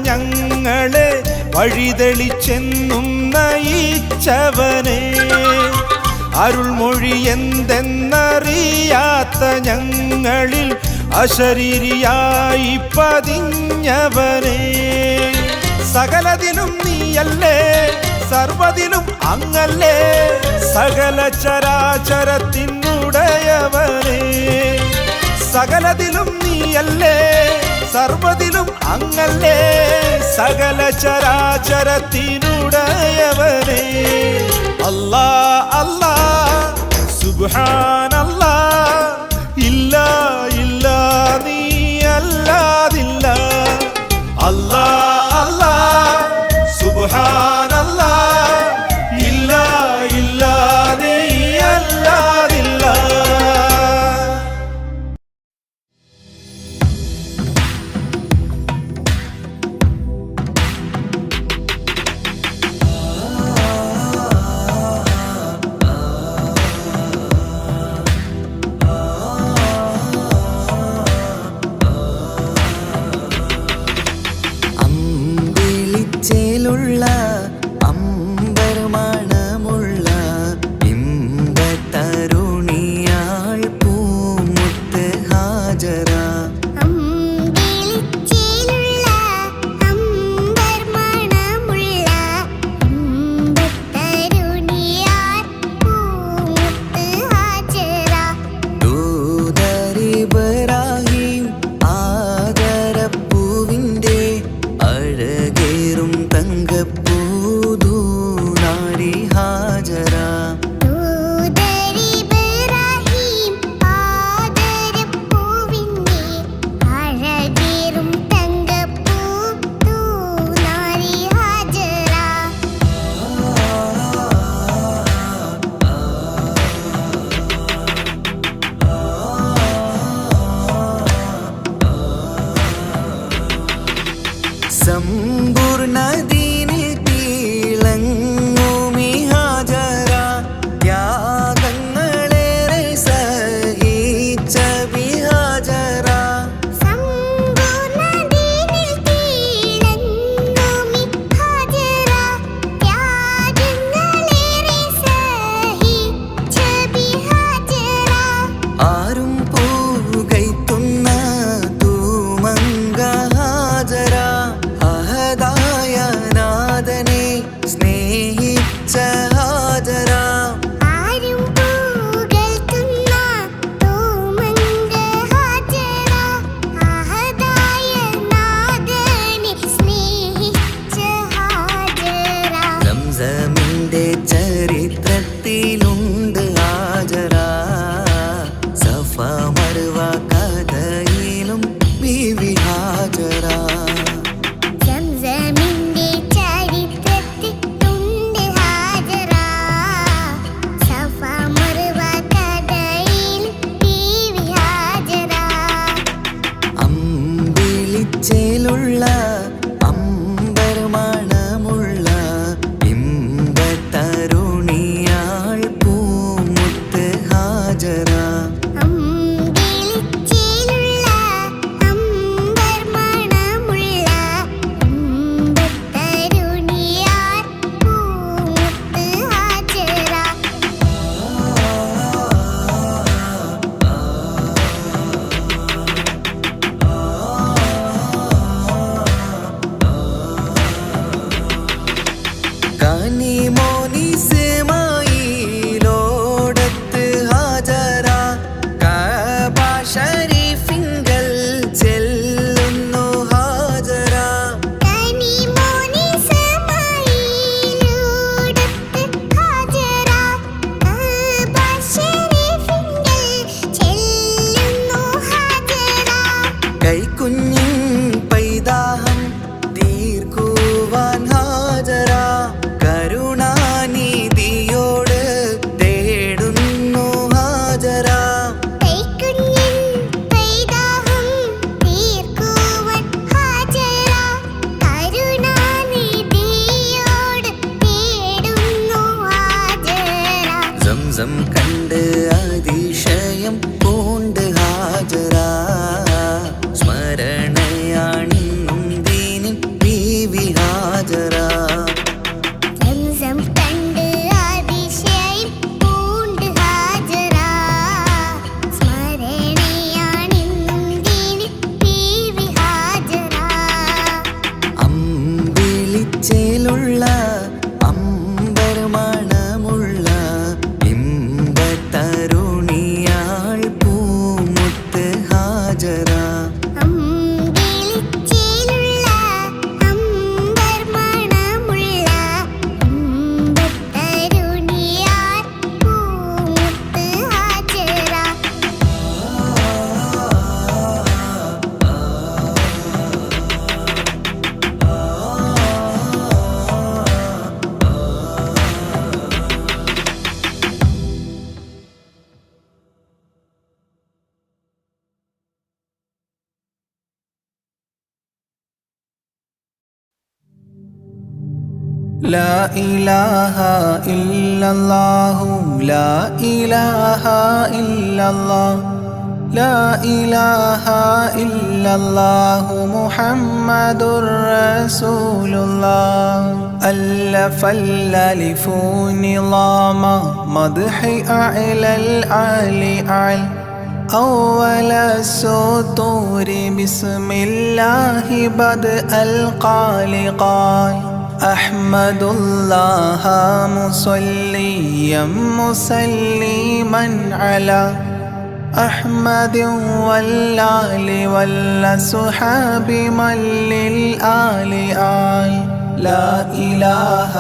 ഞങ്ങളെ വഴിതെളിച്ചെന്നും നയിച്ചവനെ അരുൾമൊഴി എന്തെന്നറിയാത്ത ഞങ്ങളിൽ അശരീരിയായി പതിഞ്ഞവനെ സകലതിലും നീയല്ലേ സർവ്വതിലും അങ്ങല്ലേ സകല ചരാചരത്തിനുടയവനെ സകലതിലും നീയല്ലേ സർവ്വതിലും അങ്ങല്ലേ സകല ചരാചരത്തിനുടയവനെ അല്ലാ അല്ലാ സുബ്ഹാനല്ലാ ഇല്ല ഇല്ല നീ അല്ലാതില്ല അല്ലാ അല്ലാ സുബ്ഹാനല്ലാ ഇല്ല ഇല്ല നീ അല്ലാതില്ല അമ്പിളിച്ചേലുള്ള അമ്പർമണമുള്ള ഇമ്പത്തരുണിയാൾ പൂമുത്ത് ഹാജറ അമ്പിളിച്ചേലുള്ള അമ്പർമണമുള്ള ഇമ്പത്തരുണിയാർ പൂമുത്ത് ഹാജറ ദൂതരിബ്രാഹിം ആദരപ്പൂവിൻ്റെ അഴകേറും തങ്കപ്പൂതൂനാരി ഹാജറ ദൂതരിബ്രാഹിം ആദരപ്പൂവിൻ്റെ അഴകേറും തങ്കപ്പൂതൂനാരി ഹാജറ സമ്പൂർണദീനിൽ തിളങ്ങുമി ഹാജറ ത്യാഗങ്ങളേറെ സഹിച്ച ബിഹാജറ സമ്പൂർണ്ണദീനിൽ തിളങ്ങുമി ഹാജറ ത്യാഗങ്ങളേറെ സഹിച്ച ബിഹാജറ ആരും പൂകൈത്തുന്ന തൂമങ്ക ഹാജറ അഹദായ നാഥനെ സ്നേഹിച്ച ഹാജറ ആരും പൂകഴ്ത്തുന്ന തൂമങ്ക ഹാജറ അഹദായ നാഥനെ സ്നേഹിച്ച ഹാജറ സംസമിന്റെ ചരിത്രത്തിലുണ്ട് ഹാജറ സഫ മർവ കഥയിലും ബീവി ഹാജറ സംസമിന്റെ ചരിത്രത്തിലുണ്ട് ഹാജറ സഫ മർവ കഥയിൽ ബീവി ഹാജറ അമ്പിളിച്ചേലുള്ള അമ്പർമണമുള്ള ഇമ്പത്തരുണിയാൾ പൂമുത്ത് ഹാജറ അമ്പിളിച്ചേലുള്ള അമ്പർമണമുള്ള ഇമ്പത്തരുണിയാർ പൂമുത്ത് ഹാജറ കനിമോനിസ്മായിലോടത്ത് ഹാജറ കഅബ ശരീഫിങ്കൽ ചെല്ലുന്നു ഹാജറ കനിമോനി സമായിലൂടത്ത് ഹാജറ കഅബ ശരീഫിങ്കൽ ചെല്ലുന്നു ഹാജറ കൈക്കുഞ്ഞിൻ പൈതാഹം തീർക്കുവാൻ ഹാജറ കരുണാനിധിയോട് തേടുന്നു ഹാജറ കൈക്കുഞ്ഞിൻ പൈതാഹം തീർക്കുവാൻ ഹാജറ കരുണാനിധിയോട് തേടുന്നു ഹാജറ സംസം കണ്ട് അതിശയം പൂണ്ട് ഹാജറ സ്മരണയാണിന്നും ദീനിൻ ബീവി ഹാജറ സംസം لا إله إلا الله لا إله إلا الله لا إله إلا الله محمد رسول الله ألف الألف نظام مدح أعلى الأعلى أعلى أول السطور بسم الله بدء القال قال أحمد الله مصليا مسلما على أحمد والآل والصحاب من للآل آل لا إله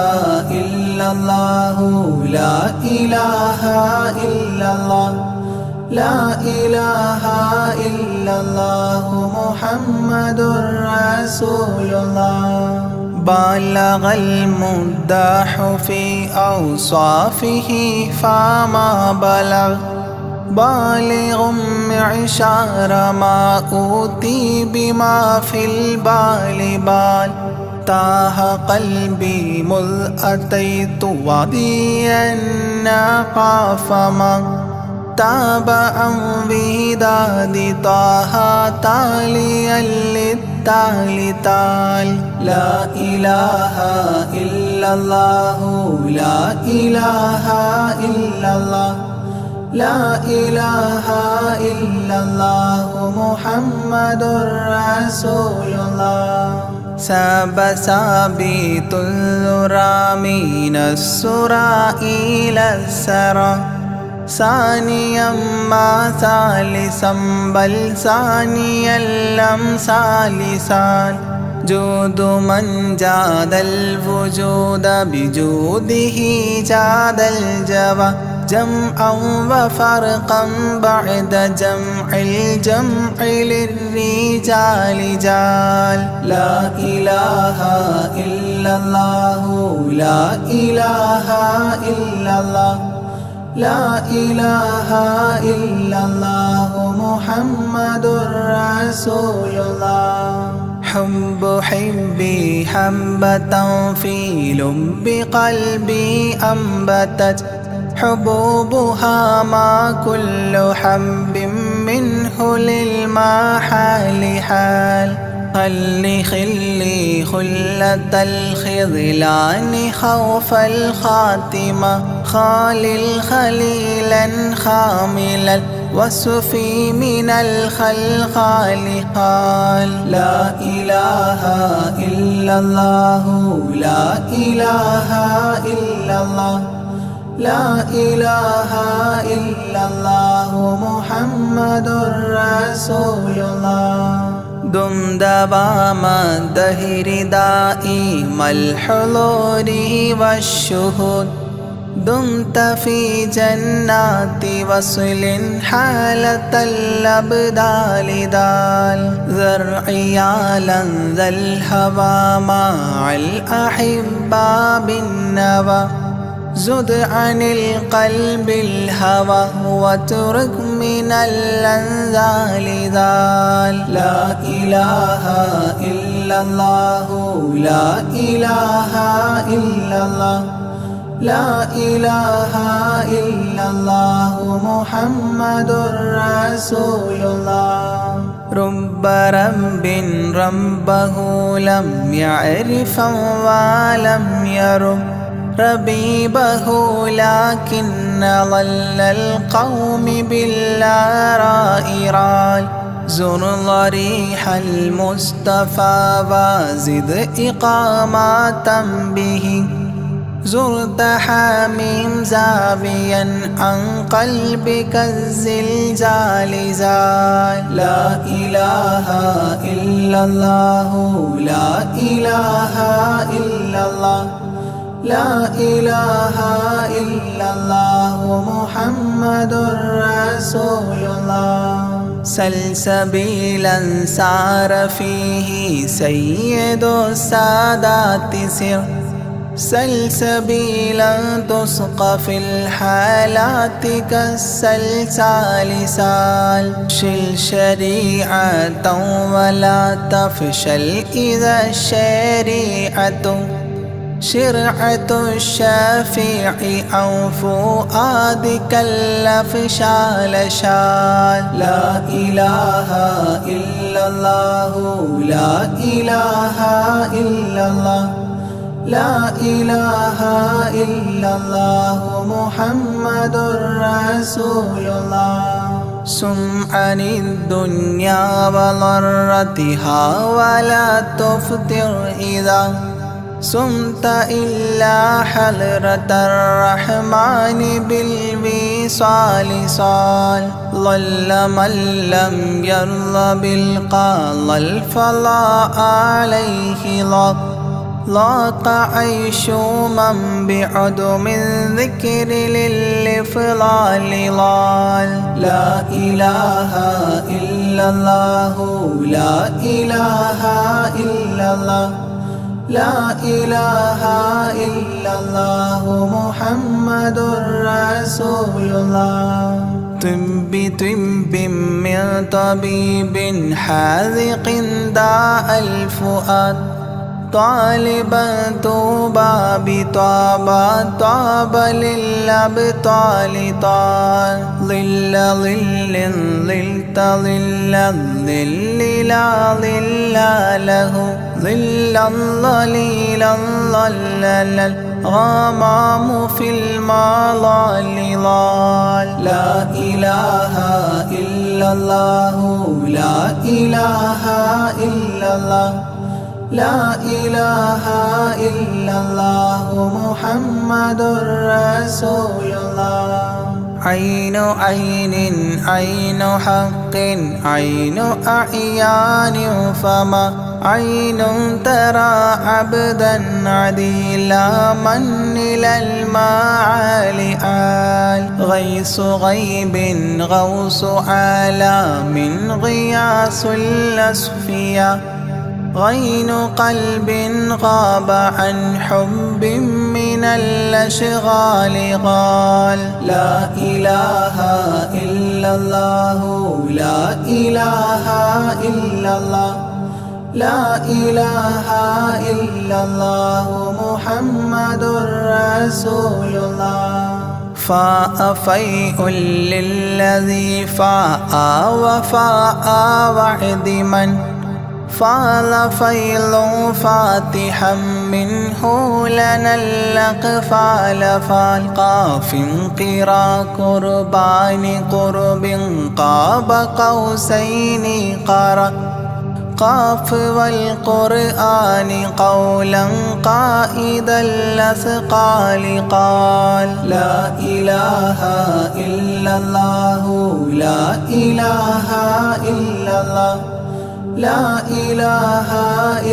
إلا الله لا إله إلا الله لا إله إلا الله محمد رسول الله بلغ المداح في أوصافه فما بلغ بالغ معشار ما أوتي بما في البال بال تاه قلبي مذ أتيت واديا قاف ما تاب عن وداد طه تاليا للتالي تال لا إله إلا الله لا إله إلا الله لا إله إلا الله محمد رسول الله ساب سابيت الذرى من السرى إلى السرى ثانيا ما ثالثا بل ثانيا لم ثالثان جود من جاد الوجود بجوده جاد الجوى جمعا وفرقا بعد جمع الجمع للرجال جال لا إله إلا الله لا إله إلا الله لا إله إلا الله محمد رسول الله حب حبي حبة في لب قلبي أنبتت حبوبها ما كل حب منه للمحال حال خلي خلة الخذلان خوف الخاتمة خالل خليلا خاملا وصفي من الخلقال قال لا إله إلا الله لا إله إلا الله لا إله إلا الله محمد رسول الله دم دوام الدهر دائم الحضور والشهود دمت في جنات وصل حالة الأبدال دال ذرعيالا ذا الهوى مع الأحبة بالنوى زد عن القلب الهوى واترك من الأنذال ذال لا إله إلا الله لا إله إلا الله لا إله إلا الله محمد رسول الله رب رب ربه لم يعرف ولم يرب ربيبه لكن ظل القوم بالآراء رال زر ضريح المصطفى وزد إقامة به زرت حميم زاويا عن قلبك الزلزال زال لا إله إلا الله لا إله إلا الله لا إله إلا الله محمد رسول الله سلسبيلا سار فيه سيد السادات سر سلسبيلا تسقى في الحالات كالسلسال سال شل شريعة ولا تفشل إذا الشريعة شرعة الشافع أو فؤادك الأفشال شال. لا إله إلا الله لا إله إلا الله لا إله إلا الله محمد رسول الله. سم عن الدنيا وضرتها ولا تفطر إذا سمت إلا حضرة الرحمن بالوصال صال. ضل من لم يرض بالقضاء الفضاء عليه ضاق عيش من بعدم ذكر للإفضال ضال. لا إله إلا الله لا إله إلا الله لا إله إلا الله محمد رسول الله. طب من طبيب حاذق داء الفؤاد طالبا طوبى بطابى طاب للأبطال طال. ظل ظل ظلت ظل الظل لا ظل له ظلا ظليلا ظلل الغمام في المظال ضال. لا إله إلا الله لا إله إلا الله لا إله إلا الله محمد رسول الله. عين عين عين حق عين أعيان فما عين ترى عبدا عديلا من إلى المعالي آل. غيث غيب غوث عالم غياث الأصفياء غين قلب غاب عن حب من الأشغال قال. لا إله إلا الله لا إله إلا الله لا إله إلا الله محمد رسول الله. فاء فيء للذي فاء وفاء وعد من فاض فيض فاتحا منه لنا الأقفال فالقاف قرا قربان قرب قاب قوسين قرا قاف والقرآن قولا قائد الأثقال قال. لا إله إلا الله لا إله إلا الله لا إله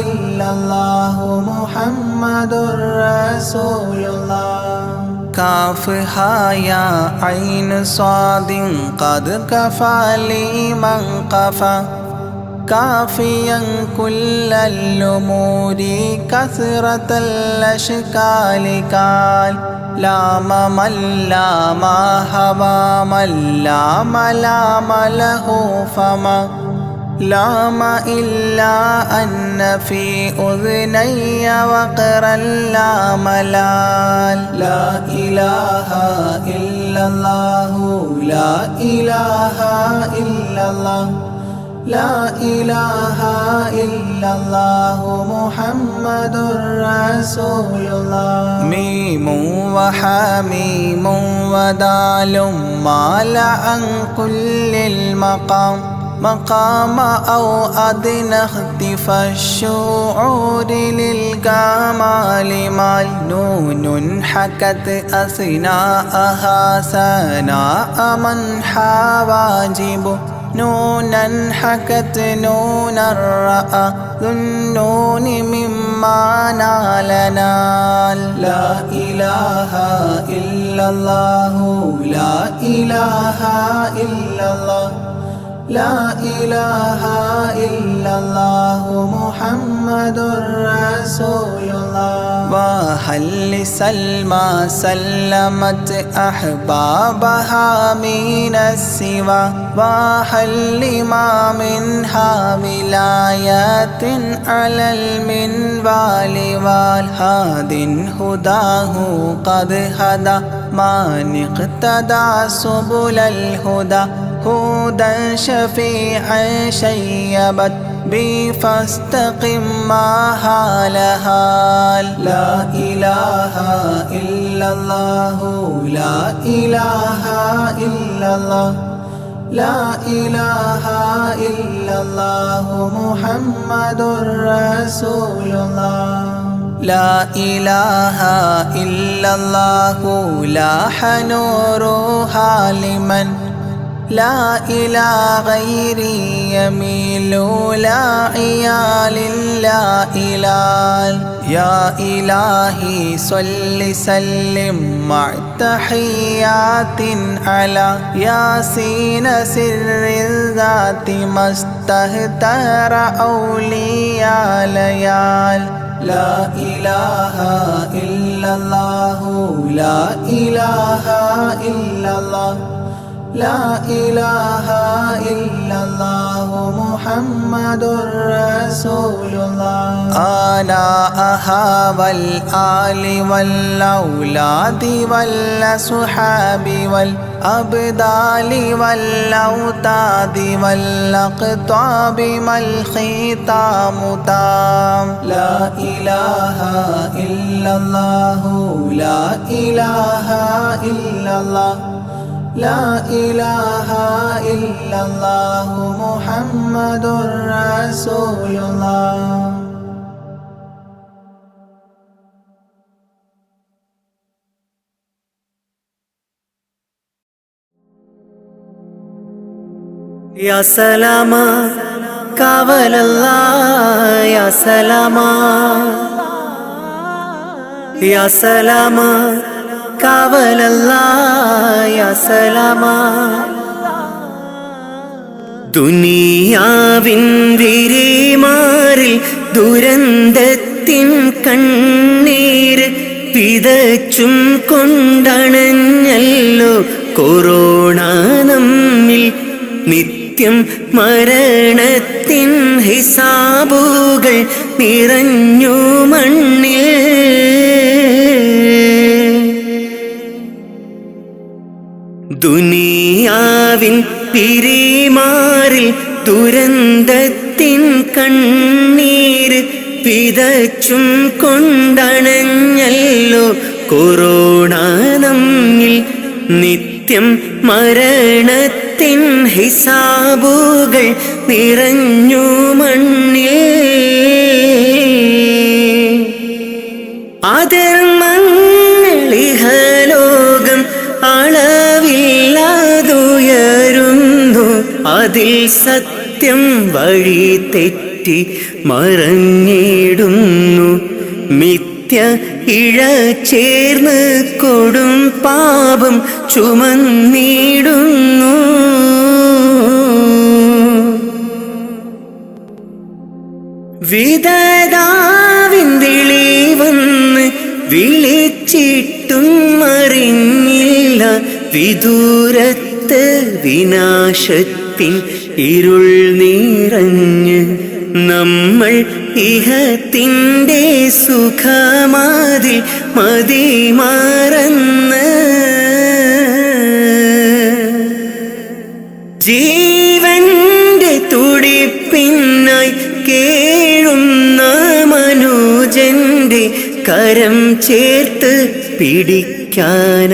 إلا الله محمد رسول الله. كاف يا عين صاد قد كفى لمن قفى كافيا كل الأمور كثرة الأشكال قال. لام من لام هوى من لام لام له فما لام إلا أن في أذني وقرا لا ملال. لا إله إلا الله لا إله إلا الله لا إله إلا الله محمد رسول الله. ميم وحميم ودال مال عن كل المقام مقام أو أدنى اختفى الشعور للكمال مال. نون حكت أثناءها سناء من حواجب نونا حكت نونا رأى ذو النون مما نال نال. لا إله إلا الله لا إله إلا الله لا إله إلا الله محمد رسول الله. وهل لسلمى سلمت أحبابها من السوى وهل لما منها ولايات على المنوال والهاد هداه قد هدى من اقتدى سبل الهدى هدى شفيعا شيبت بي فاستقم ما هالها. لا إله إلا الله لا إله إلا الله لا إله إلا الله محمد رسول الله. لا إله إلا الله لاح نورها لمن لا إلى غيري يميل لا عيال لا إلال. يا إلهي صل سلم مع تحيات على ياسين سر الذات ما استهتر أولياء ليال. لا إله إلا الله لا إله إلا الله لا إله إلا الله محمد رسول الله. آناءها والآل والأولاد والأصحاب والأبدال والأوتاد والأقطاب ما الختام تام. لا إله إلا الله لا إله إلا الله لا إله إلا الله محمد رسول الله. يا سلاما كاول الله يا سلاما يا سلاما കാവലല്ലാ സലാമാ. ദുനിയാവിൻ വിരിമാറിൽ ദുരന്തത്തിൻ കണ്ണീര് വിതച്ചും കൊണ്ടണഞ്ഞല്ലോ കൊറോണ നമ്മിൽ. നിത്യം മരണത്തിൻ ഹിസാബുകൾ നിറഞ്ഞു മണ്ണിൽ. ദുനിയാവിൻ പിരിമാറിൽ ദുരന്തത്തിൻ കണ്ണീര് വിതച്ചും കൊണ്ടണഞ്ഞല്ലോ കൊറോണ നമ്മിൽ. നിത്യം മരണത്തിൻ ഹിസാബുകൾ നിറഞ്ഞു മണ്ണിൽ. അധർമ്മങ്ങളിഹലോകം അളവില്ലാതുയരുന്നു. അതിൽ സത്യം വഴി തെറ്റി മറഞ്ഞിടുന്നു. മിഥ്യ ഇഴ ചേർന്ന് കൊടും പാപം ചുമന്നിടുന്നു. വിധതാവിന്തിളി വന്ന് വിളിച്ചിട്ടും അറിഞ്ഞില്ല. വിദൂരത്ത് വിനാശത്തിൻ ഇരുൾ നിറഞ്ഞ് നമ്മൾ ഇഹത്തിൻ്റെ സുഖമാതിൽ മതിമറന്ന്. ജീവന്റെ തുടിപ്പിനായി കേഴുന്ന മനുജന്റെ കരം ചേർത്ത് പിടിക്കാൻ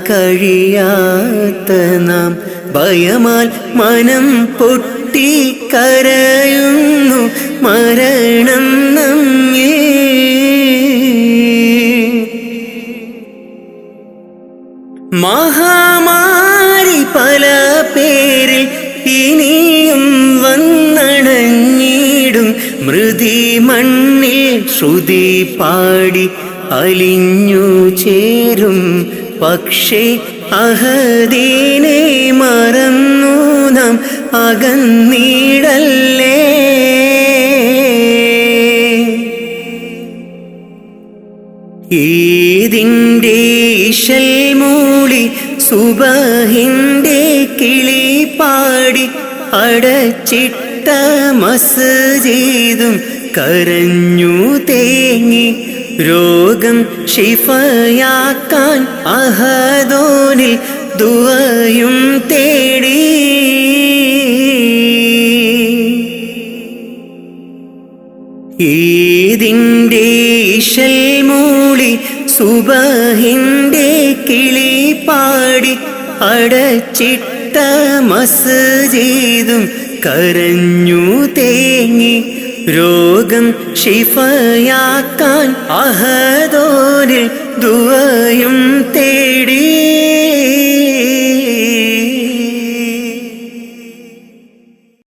കഴിയാത്ത നാം ഭയമാൽ മനം പൊട്ടി കരയുന്നു. മരണം നമ്മെ മഹാമാരി പല പേരിൽ ഇനിയും വന്നണഞ്ഞിടും. മൃതി മണ്ണിൽ ശ്രുതി പാടി അലിഞ്ഞു ചേരും. പക്ഷേ അഹദീനെ മറന്നു നാം അകന്നീടല്ലേ. ഈദിൻ്റെ ഇശൽ മൂളി സുബഹിൻ്റെ കിളി പാടി അടച്ചിട്ട മസ്ജിദും കരഞ്ഞു തേങ്ങി. രോഗം ഷിഫയാക്കാൻ അഹദോനിൽ ദുആയും തേടി. ഈദിൻ്റെ ഇശൽ മൂളി സുബഹിൻ്റെ കിളി പാടി അടച്ചിട്ട മസ്ജിദും കരഞ്ഞു തേങ്ങി. രോഗം ഷിഫയാക്കാൻ അഹദോനിൽ ദുആയും തേടി.